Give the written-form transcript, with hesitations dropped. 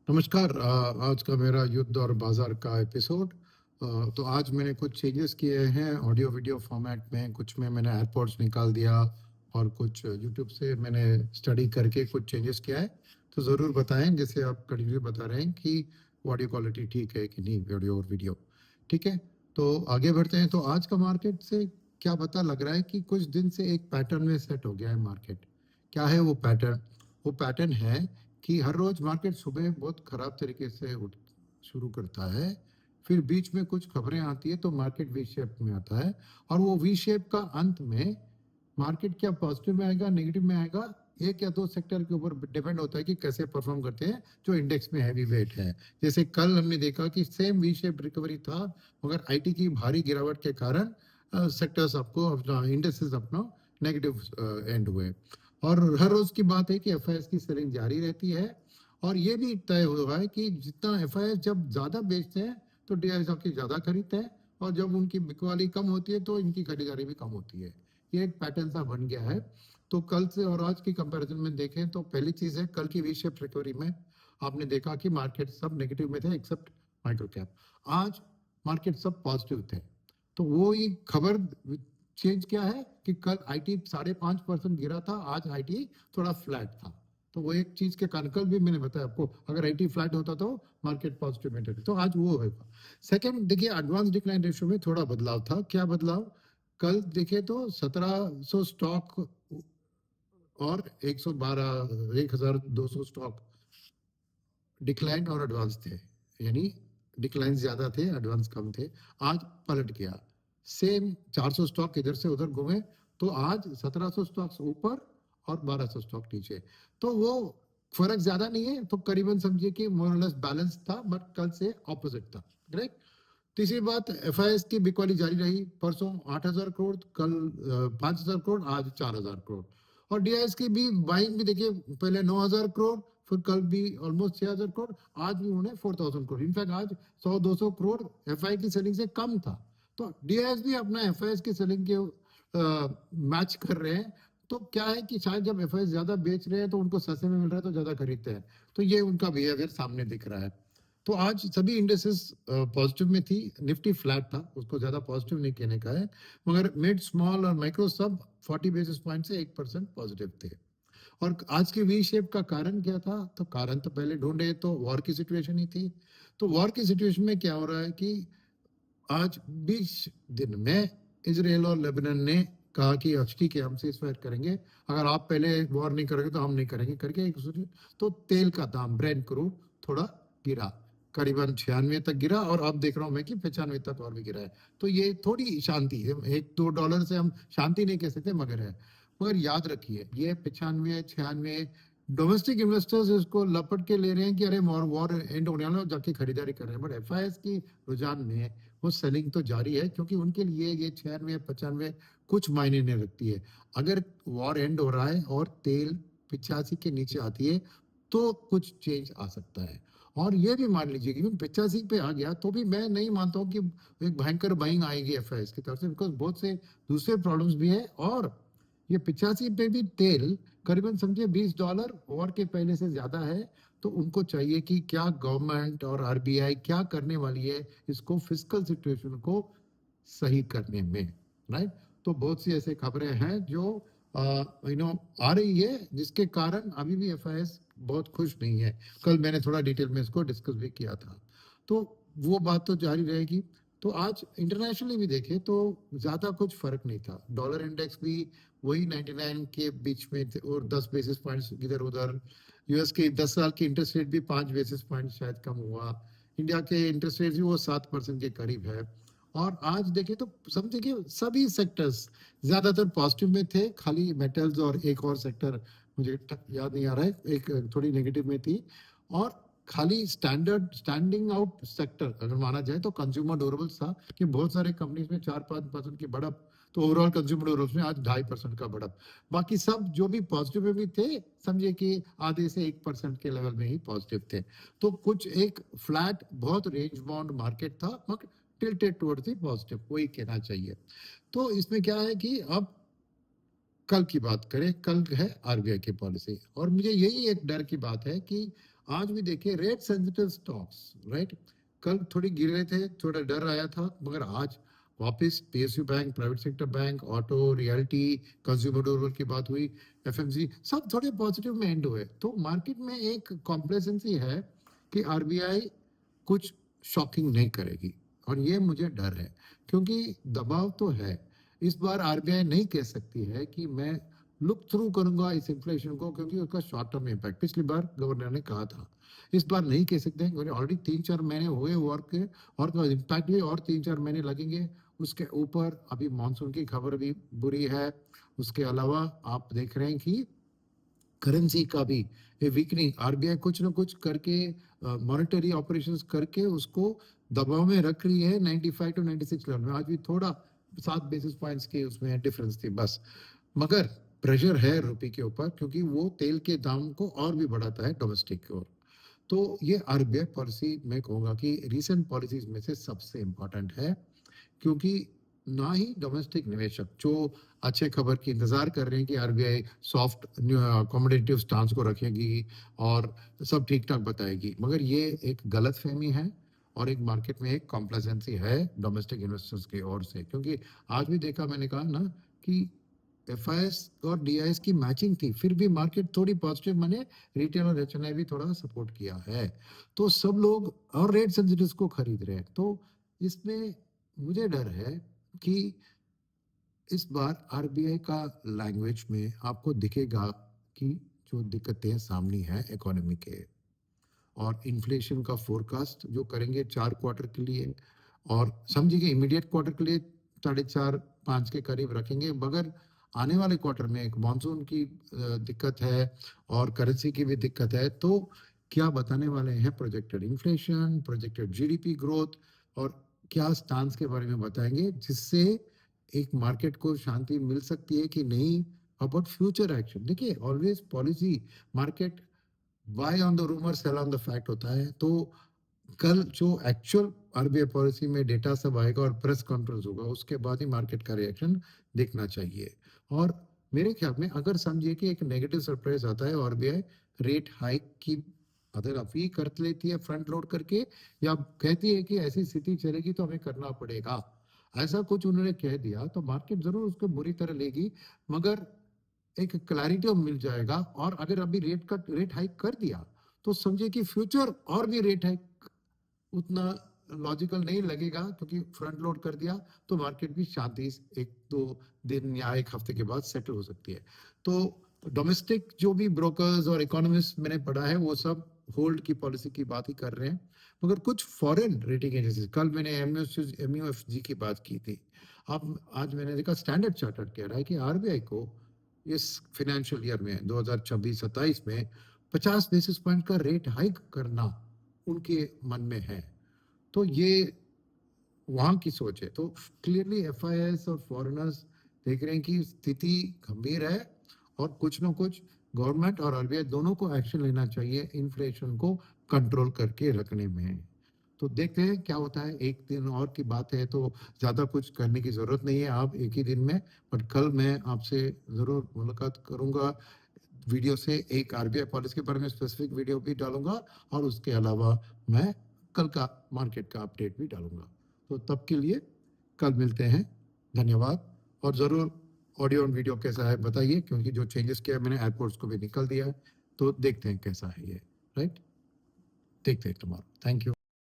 नमस्कार। आज का मेरा युद्ध और बाजार का एपिसोड। तो आज मैंने कुछ चेंजेस किए हैं ऑडियो वीडियो फॉर्मेट में। कुछ में मैंने एयरपोर्ट्स निकाल दिया और कुछ यूट्यूब से मैंने स्टडी करके कुछ चेंजेस किया है। तो ज़रूर बताएं, जैसे आप कंटिन्यू बता रहे हैं कि ऑडियो क्वालिटी ठीक है कि नहीं, ऑडियो और वीडियो ठीक है। तो आगे बढ़ते हैं। तो आज का मार्केट से क्या पता लग रहा है कि कुछ दिन से एक पैटर्न में सेट हो गया है मार्केट। क्या है वो पैटर्न? वो पैटर्न है कि हर रोज मार्केट सुबह बहुत खराब तरीके से उठ शुरू करता है, फिर बीच में कुछ खबरें आती है तो मार्केट वी शेप में आता है, और वो वी शेप का अंत में मार्केट क्या पॉजिटिव में आएगा, नेगेटिव में आएगा, एक या दो सेक्टर के ऊपर डिपेंड होता है कि कैसे परफॉर्म करते हैं जो इंडेक्स में हैवी वेट है। जैसे कल हमने देखा कि सेम वी शेप रिकवरी था, मगर आईटी की भारी गिरावट के कारण सेक्टर्स आपको अपना इंडेक्सेस अपना नेगेटिव एंड हुए। और हर रोज की बात है कि एफआईएस की सेलिंग जारी रहती है, और ये भी तय हुआ है कि जितना एफआईएस जब ज्यादा बेचते हैं तो डीआईएस की ज्यादा खरीदते हैं, और जब उनकी बिकवाली कम होती है तो इनकी खरीदारी भी कम होती है। ये एक पैटर्न सा बन गया है। तो कल से और आज की कंपैरिजन में देखें तो पहली चीज है, कल की वी शेप रिकवरी में आपने देखा कि मार्केट सब नेगेटिव में थे एक्सेप्ट माइक्रो कैप। आज मार्केट सब पॉजिटिव थे। तो वो ही खबर चेंज क्या है कि कल आईटी 5.5% गिरा था, आज आईटी थोड़ा फ्लैट था। तो वो एक चीज के कारण कल भी मैंने बताया आपको, अगर आईटी फ्लैट होता तो मार्केट पॉजिटिव में रहती, तो आज वो होगा। सेकंड देखिए, एडवांस डिक्लाइन रेशियो में थोड़ा बदलाव था। क्या बदलाव? कल देखे तो 1700 स्टॉक और 1200 स्टॉक डिक्लाइन और एडवांस थे, यानी डिक्लाइन ज्यादा थे, एडवांस कम थे। आज पलट गया, सेम 400 स्टॉक इधर से उधर घूमे, तो आज 1700 स्टॉक्स ऊपर और 1200 स्टॉक नीचे। तो वो फर्क ज्यादा नहीं है, तो करीबन समझिए कि मोरलेस बैलेंस था, बट कल से ऑपोजिट था। राइट। तीसरी बात, एफआईएस की बिकवाली जारी रही। परसों 8,000 करोड़, कल 5,000 करोड़, आज 4,000 करोड़। और डीआईएस की भी बाइंग भी देखिए, पहले 9,000 करोड़, फिर कल भी ऑलमोस्ट 6,000 करोड़, आज भी उन्हें 4,000 करोड़। इनफैक्ट आज 100-200 करोड़ एफआई की सेलिंग से कम था। तो डीआईएस भी अपना एफआईएस की सेलिंग के मैच कर रहे हैं। तो क्या है कि शायद जब एफआईएस ज्यादा बेच रहे हैं तो उनको सस्ते में मिल रहा है तो ज्यादा खरीदते हैं। तो ये उनका बिहेवियर सामने दिख रहा है। तो आज सभी इंडेक्सेस पॉजिटिव में थी। निफ्टी फ्लैट था, उसको ज्यादा पॉजिटिव नहीं कहने का है, मगर मिड स्मॉल और माइक्रो सब 40 बेसिस पॉइंट से 1% पॉजिटिव थे। और आज की वी शेप का कारण क्या था? तो कारण तो पहले ढूंढे तो वॉर की सिचुएशन ही थी। तो वॉर की सिचुएशन में क्या हो रहा है कि आज 20 दिन में इजराइल और लेबनान ने कहा कि ठीक है, हम सीजफायर करेंगे, अगर आप पहले वॉर नहीं करोगे तो हम नहीं करेंगे करके एक दूसरे। तो तेल का दाम ब्रेंट क्रूड थोड़ा गिरा, करीबन 96 तक गिरा, और अब देख रहा हूं मैं कि 95 तक और भी गिरा है। तो ये थोड़ी शांति है, $1-2 से हम शांति नहीं कह सकते, मगर है। मगर याद रखिए, ये 95-96 डोमेस्टिक इन्वेस्टर्स इसको लपट के ले रहे हैं कि अरे वॉर एंड होने वाला है, जाके खरीदारी कर रहे हैं, बट एफआईएस की रुझान में वो सेलिंग तो जारी है, क्योंकि उनके लिए ये 96-95 कुछ मायने नहीं रखती है। अगर वॉर एंड हो रहा है और तेल 85 के नीचे आती है तो कुछ चेंज आ सकता है। और ये भी मान लीजिए कि 85 पे आ गया तो भी मैं नहीं मानता हूँ कि एक भयंकर बाइंग आएगी एफआईएस की तरफ से, बिकॉज बहुत से दूसरे प्रॉब्लम्स भी है। और ये 85 पे भी तेल करीबन समझिए $20 वॉर के पहले से ज्यादा है। तो उनको चाहिए कि क्या गवर्नमेंट और आरबीआई क्या करने वाली है इसको, फिस्कल सिचुएशन को सही करने में। राइट। तो बहुत सी ऐसे खबरें हैं जो आ रही है, जिसके कारण अभी भी एफआईएस बहुत खुश नहीं है। कल मैंने थोड़ा डिटेल में इसको डिस्कस भी किया था। तो वो बात तो जारी रहेगी। तो आज इंटरनेशनली भी देखें तो ज्यादा कुछ फर्क नहीं था। डॉलर इंडेक्स भी वही 99 के बीच में थे, और 10 बेसिस पॉइंट्स इधर उधर। यूएस के 10 साल की इंटरेस्ट रेट भी 5 बेसिस पॉइंट शायद कम हुआ। इंडिया के इंटरेस्ट रेट भी वो 7% के करीब है। और आज देखें तो समझे कि सभी सेक्टर्स ज्यादातर पॉजिटिव में थे, खाली मेटल्स और एक और सेक्टर मुझे याद नहीं आ रहा है, एक थोड़ी नेगेटिव में थी। और खाली स्टैंडिंग आउट सेक्टर अगर माना जाए तो कंज्यूमर ड्यूरेबल्स था, कि बहुत सारे कंपनीज में 4-5% की बढ़त। तो ओवरऑल कंज्यूमर ड्यूरेबल्स में आज 2.5% का बढ़त। बाकी सब जो भी पॉजिटिव में भी थे, समझे कि आधे से 1% के लेवल में ही पॉजिटिव थे। तो कुछ एक फ्लैट बहुत रेंज बाउंड मार्केट था, मगर टिल्टेड टुवर्ड्स द पॉजिटिव, वही कहना चाहिए। तो इसमें क्या है कि अब कल की बात करें, कल है आरबीआई की पॉलिसी, और मुझे यही एक डर की बात है कि आज भी देखिए रेट सेंसिटिव स्टॉक्स, राइट, कल थोड़ी गिर रहे थे, थोड़ा डर आया था, मगर आज वापस PSU bank, private sector bank, auto, realty, consumer durable की बात हुई, एफएमसी, सब थोड़े पॉजिटिव में एंड हुए। तो मार्केट में एक कॉम्प्लेसेंसी है कि आरबीआई कुछ शॉकिंग नहीं करेगी, और ये मुझे डर है, क्योंकि दबाव तो है। इस बार आरबीआई नहीं कह सकती है कि मैं लुक थ्रू करूंगा इस इन्फ्लेशन को, क्योंकि उसका शॉर्ट टर्म इम्पैक्ट पिछली बार गवर्नर ने कहा था। इस बार नहीं कह सकते हैं, क्योंकि ऑलरेडी 3-4 महीने हुए वर्क के, और इम्पैक्ट भी और 3-4 महीने लगेंगे। उसके ऊपर अभी मानसून की खबर भी बुरी है। उसके अलावा आप देख रहे हैं कि करेंसी का भी वीकनिंग, आरबीआई कुछ ना कुछ करके, मॉनेटरी ऑपरेशंस करके उसको दबाव में रख रही है 95 टू 96 लेवल में। आज भी थोड़ा 7 बेसिस पॉइंट्स की उसमें डिफरेंस थी बस, मगर प्रेशर है रुपये के ऊपर, क्योंकि वो तेल के दाम को और भी बढ़ाता है डोमेस्टिक की ओर। तो ये आरबीआई पॉलिसी मैं कहूँगा कि रीसेंट पॉलिसीज में से सबसे इम्पोर्टेंट है, क्योंकि ना ही डोमेस्टिक निवेशक जो अच्छे खबर की इंतजार कर रहे हैं कि आरबीआई सॉफ्ट कॉम्पिटिटिव स्टांस को रखेगी और सब ठीक ठाक बताएगी, मगर ये एक गलत फहमी है, और एक मार्केट में एक कॉम्प्लेसेंसी है डोमेस्टिक इन्वेस्टर्स की ओर से। क्योंकि आज भी देखा, मैंने कहा ना कि एफआईएस और डीआईएस की मैचिंग थी, फिर भी मार्केट थोड़ी पॉजिटिव बने, रिटेल और एचएनआई भी थोड़ा सपोर्ट किया है, तो सब लोग और रेट सेंसिटिव्स को खरीद रहे हैं। तो इसमें मुझे डर है कि इस बार आरबीआई का लैंग्वेज में आपको दिखेगा कि जो दिक्कतें सामने हैं इकोनॉमी के, और इन्फ्लेशन का फोरकास्ट जो करेंगे 4 क्वार्टर के लिए, और समझिए इमीडिएट क्वार्टर के लिए 4.5-5 के करीब रखेंगे, मगर आने वाले क्वार्टर में एक मानसून की दिक्कत है और करेंसी की भी दिक्कत है। तो क्या बताने वाले हैं projected inflation, projected GDP growth, और क्या स्टांस के बारे में बताएंगे, जिससे एक मार्केट को शांति मिल सकती है कि नहीं अबाउट फ्यूचर एक्शन। देखिए always policy market buy on the rumour sell on the fact होता है। तो कल जो एक्चुअल आरबीआई पॉलिसी में डेटा सब आएगा और प्रेस कॉन्फ्रेंस होगा, उसके बाद ही मार्केट का रिएक्शन देखना चाहिए। और मेरे ख्याल में अगर समझिए कि एक नेगेटिव सरप्राइज आता है, आरबीआई रेट हाइक की अगर अभी कर लेती है फ्रंट लोड करके, या कहती है कि ऐसी स्थिति चलेगी तो हमें करना पड़ेगा, ऐसा कुछ उन्होंने कह दिया, तो मार्केट जरूर उसको बुरी तरह लेगी, मगर एक क्लैरिटी मिल जाएगा। और अगर अभी रेट हाइक कर दिया, तो समझिए कि फ्यूचर और भी रेट हाइक उतना लॉजिकल नहीं लगेगा, क्योंकि फ्रंट लोड कर दिया, तो मार्केट भी शांति 1-2 दिन या 1 हफ्ते के बाद सेटल हो सकती है। तो डोमेस्टिक जो भी ब्रोकर्स और इकोनॉमिस्ट मैंने पढ़ा है, वो सब होल्ड की पॉलिसी की बात ही कर रहे हैं, मगर कुछ फॉरेन रेटिंग एजेंसी, कल मैंने एमयूएफजी की बात की थी, अब आज मैंने देखा स्टैंडर्ड चार्टर्ड कह रहा है कि आरबीआई को इस फाइनेंशियल ईयर में 2026-27 में 50 बेसिस पॉइंट का रेट हाइक करना उनके मन में है। तो ये वहां की सोच है। तो क्लियरली एफआईएस और फॉरेनर्स देख रहे हैं कि स्थिति गंभीर है, और कुछ ना कुछ गवर्नमेंट और आरबीआई दोनों को एक्शन लेना चाहिए इन्फ्लेशन को कंट्रोल करके रखने में। तो देखते हैं क्या होता है, एक दिन और की बात है, तो ज्यादा कुछ करने की जरूरत नहीं है आप एक ही दिन में। बट कल मैं आपसे जरूर मुलाकात करूंगा, वीडियो से एक आरबीआई पॉलिसी के बारे में स्पेसिफिक वीडियो भी डालूंगा, और उसके अलावा मैं कल का मार्केट का अपडेट भी डालूंगा। तो तब के लिए कल मिलते हैं, धन्यवाद। और ज़रूर ऑडियो और वीडियो कैसा है बताइए, क्योंकि जो चेंजेस किया मैंने एयरपोर्ट्स को भी निकल दिया है, तो देखते हैं कैसा है ये, राइट, देखते हैं टुमारो। Thank you.